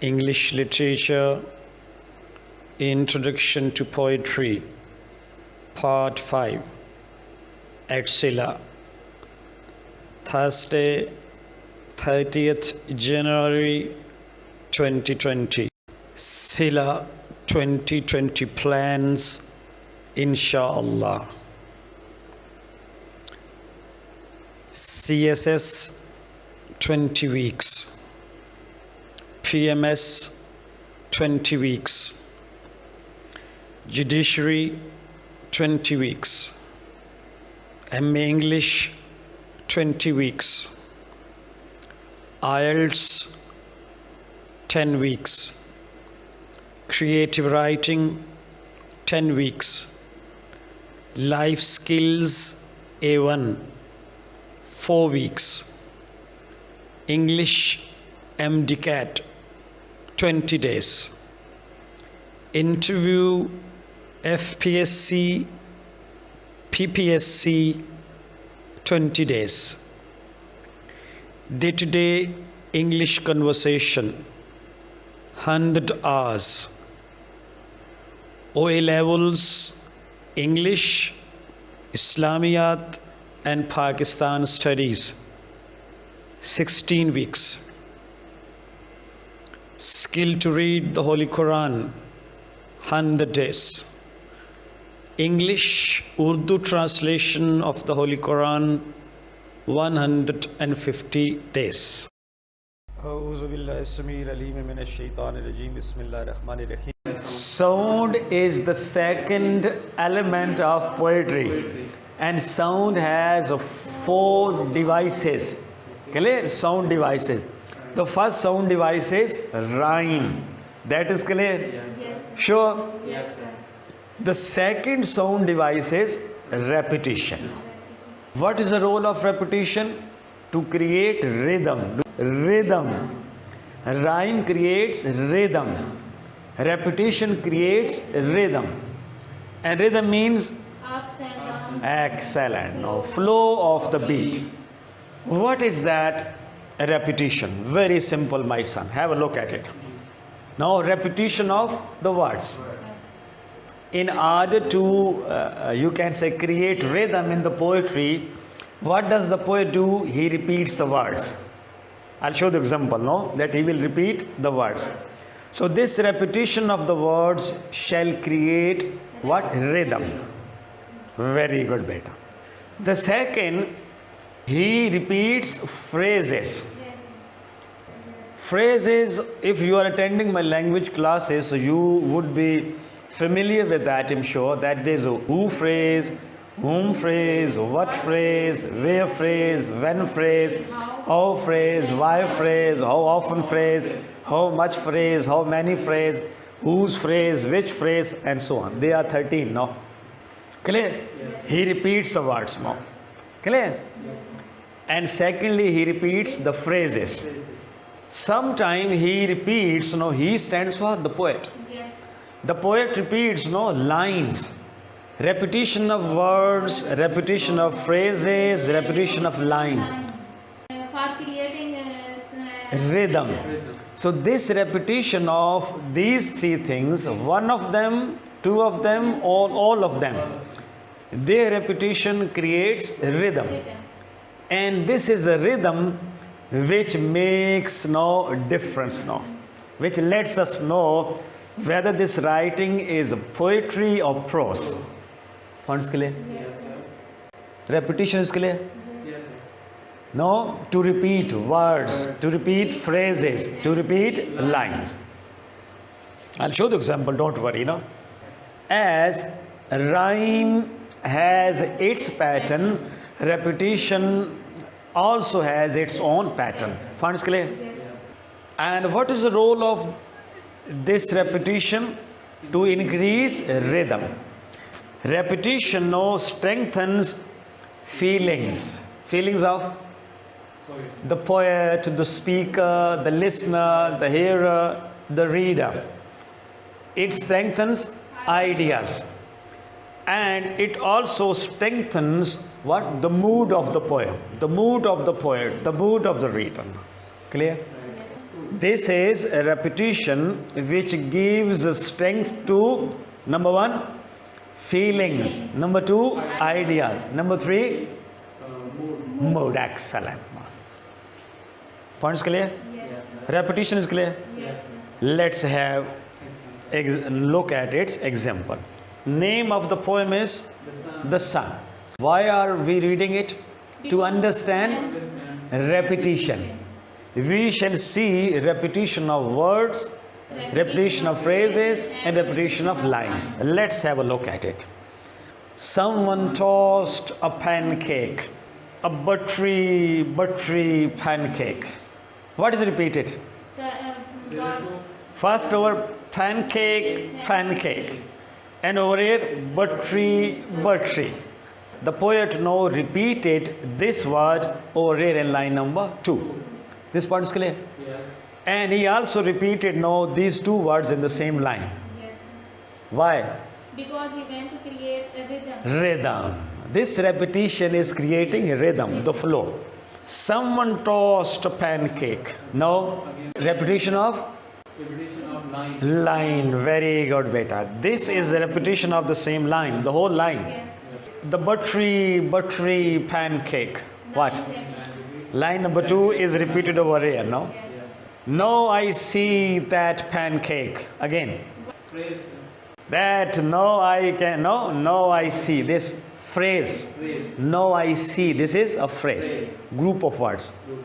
English Literature, Introduction to Poetry, Part 5, at Silla, Thursday, 30th January 2020. Silla 2020 plans, Inshallah. CSS 20 weeks, PMS 20 weeks, Judiciary 20 weeks, MA English 20 weeks, IELTS 10 weeks, Creative Writing 10 weeks, Life Skills A1 4 weeks, English MDCAT 20 days, Interview FPSC PPSC 20 days, Day-to-day English conversation 100 hours, OA levels English, Islamiyat and Pakistan studies 16 weeks, skill to read the Holy Quran 100 days, English Urdu translation of the Holy Quran 150 days. Sound is the second element of poetry, and sound has 4 devices. Clear? Sound devices. The first sound device is rhyme. That is clear? Yes. Sure? Yes, sir. The second sound device is repetition. What is the role of repetition? To create rhythm. Rhythm. Rhyme creates rhythm. Repetition creates rhythm. And rhythm means Ups and downs. excellent. Now, flow of the beat. What is that? A repetition. Very simple, my son. Have a look at it. Now, repetition of the words. In order to, you can say, create rhythm in the poetry, what does the poet do? He repeats the words. I'll show the example, no? That he will repeat the words. So this repetition of the words shall create what? Rhythm. Very good, beta. The second, he repeats phrases. Phrases, if you are attending my language classes, you would be familiar with that, I'm sure, that there's a who phrase, whom phrase, what phrase, where phrase, when phrase, how phrase, why phrase, how often phrase, how much phrase, how many phrase, whose phrase, which phrase, and so on. They are 13 now. Clear? Yes. He repeats the words now. Clear? Yes. And secondly, he repeats the phrases. Sometimes he repeats, he stands for the poet. Yes. The poet repeats, lines. Repetition of words, repetition of phrases, repetition of lines. For creating Rhythm. So this repetition of these 3 things, one of them, 2 of them, all of them, their repetition creates rhythm. And this is a rhythm which makes no difference now, which lets us know whether this writing is poetry or prose. Points clear? Yes, sir. Repetition is clear? Yes, sir. No, to repeat words, to repeat phrases, to repeat lines. I'll show the example, don't worry, As rhyme has its pattern, repetition also has its own pattern. Points clear? Yes. And what is the role of this repetition? To increase rhythm. Repetition now strengthens feelings. Feelings of the poet, the speaker, the listener, the hearer, the reader. It strengthens ideas. And it also strengthens what? The mood of the poem, the mood of the poet, the mood of the reader. Clear? This is a repetition which gives strength to number one, feelings, number two, ideas, number three, mood. Excellent. Points clear? Yes. Repetition is clear? Yes. Let's have look at its example. Name of the poem is The Sun. Why are we reading it? To understand repetition. We shall see repetition of words, repetition of phrases, and repetition of lines. Let's have a look at it. Someone tossed a pancake, a buttery pancake. What is repeated? So, God. First over pancake, and over here buttery. The poet now repeated this word over here in line number 2. This part is clear? Yes. And he also repeated now these two words in the same line. Yes. Why? Because he went to create a rhythm. Rhythm. This repetition is creating a rhythm, the flow. Someone tossed a pancake. Now, repetition of Repetition of line. line. Very good, beta. This is a repetition of the same line, the whole line. Yes. The buttery pancake. What? Line number 2 is repeated over here, no? Yes. Yes. No, I see that pancake. Again. Phrase. That no, I see. This phrase. Phrase. No, I see. This is a phrase. Group of words. Group.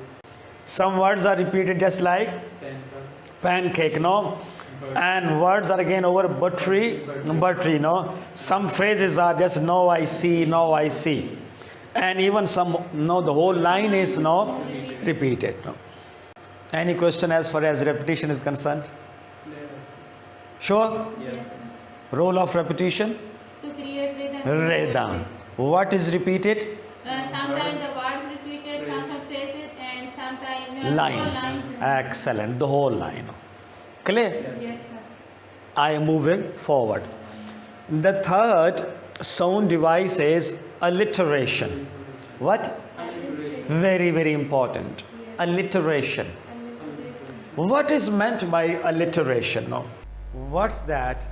Some words are repeated just like Ten. pancake, no? And words are again over buttery, no? Some phrases are just no, I see. And even some, no, the whole line is no, repeated. No? Any question as far as repetition is concerned? Sure? Yes. Role of repetition? To create rhythm. Rhythm. What is repeated? Sometimes the words repeated, sometimes phrases, and sometimes Lines. Excellent. The whole line. Clear? Yes, sir. I am moving forward. The third sound device is alliteration. What? Very, very important. Alliteration. What is meant by alliteration? No. What's that?